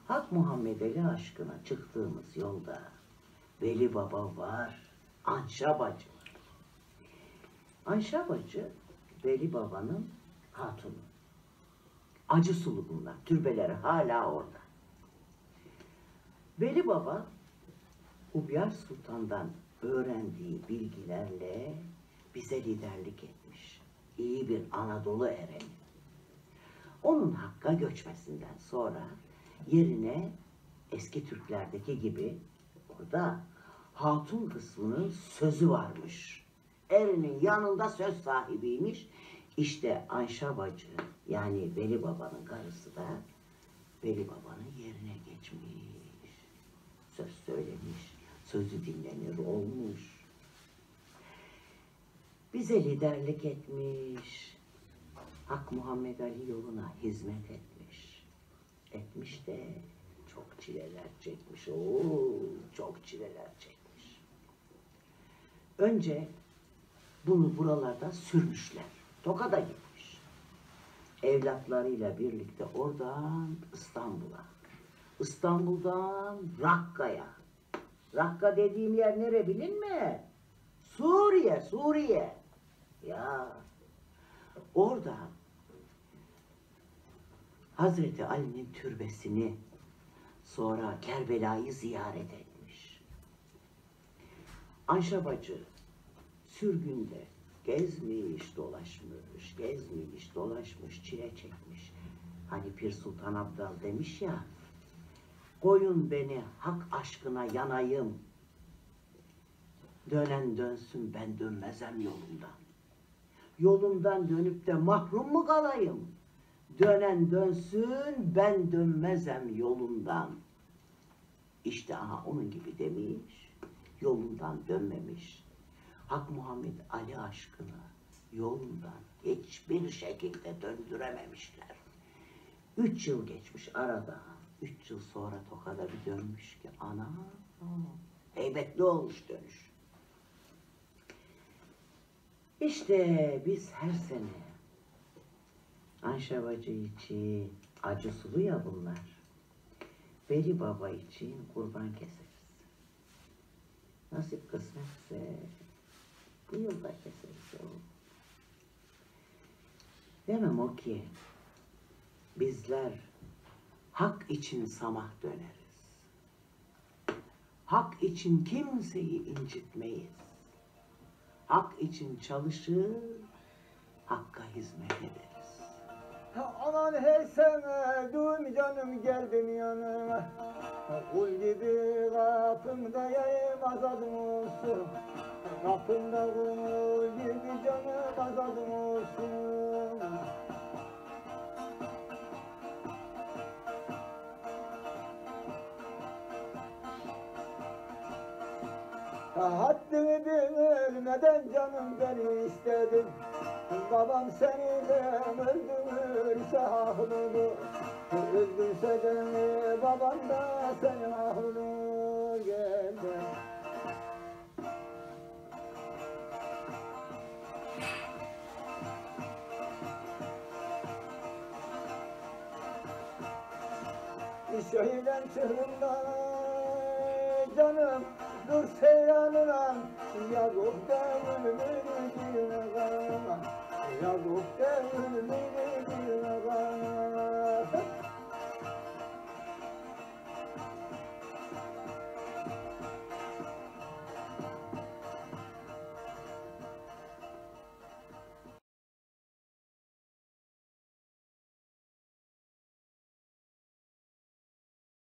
Hak Muhammed Ali aşkına çıktığımız yolda Veli Baba var, Anşa Bacı var. Anşa Bacı, Veli Baba'nın hatunu. Acısulu bunlar, türbeleri hala orada. Veli Baba, Hubyar Sultan'dan öğrendiği bilgilerle bize liderlik etmiş. İyi bir Anadolu ereni. Onun Hakk'a göçmesinden sonra yerine eski Türklerdeki gibi orada hatun kısmının sözü varmış. Erinin yanında söz sahibiymiş. İşte Anşa Bacı yani Veli Baba'nın karısı da Veli Baba'nın yerine geçmiş. Söz söylemiş, sözü dinlenir olmuş. Bize liderlik etmiş. Hak Muhammed Ali yoluna hizmet etmiş. Etmiş de çok çileler çekmiş. Çok çileler çekmiş. Önce bunu buralarda sürmüşler. Tokat'a gitmiş. Evlatlarıyla birlikte oradan İstanbul'a. İstanbul'dan Rakka'ya. Rakka dediğim yer nere bilin mi? Suriye, Suriye. Ya orada Hazreti Ali'nin türbesini, sonra Kerbela'yı ziyaret etmiş. Anşa Bacı sürgünde gezmiş, dolaşmış, gezmiş, dolaşmış, çile çekmiş. Hani Pir Sultan Abdal demiş ya, koyun beni hak aşkına yanayım, dönen dönsün ben dönmezem yolumdan. Yolumdan dönüp de mahrum mu kalayım? Dönen dönsün ben dönmezem yolumdan. İşte aha onun gibi demiş, yolundan dönmemiş. Hak Muhammed Ali aşkını yolundan hiçbir şekilde döndürememişler. 3 yıl geçmiş arada. 3 yıl sonra Tokat'a bir dönmüş ki ana heybetli olmuş dönüş. İşte biz her sene Anşa Bacı için acısulu ya bunlar. Veli Baba için kurban keseriz. Nasip kısmetse bu yılda keseriz o. Demem o ki bizler hak için samah döneriz. Hak için kimseyi incitmeyiz. Hak için çalışır, Hakk'a hizmet ederiz. Aman hey sen dur canım gel benim yanıma. Kul gibi kapımda yayım azadım olsun. Kapımda kul gibi canım azadım olsun. Haddini bilmeden canım beni istedin. Babam seni de öldürürse ahlını, öldürse de babam da senin ahlını geldi. Şehirden çıktığımda canım dur seyranına, Yakup da ölümünü dine kalma, Yakup da ölümünü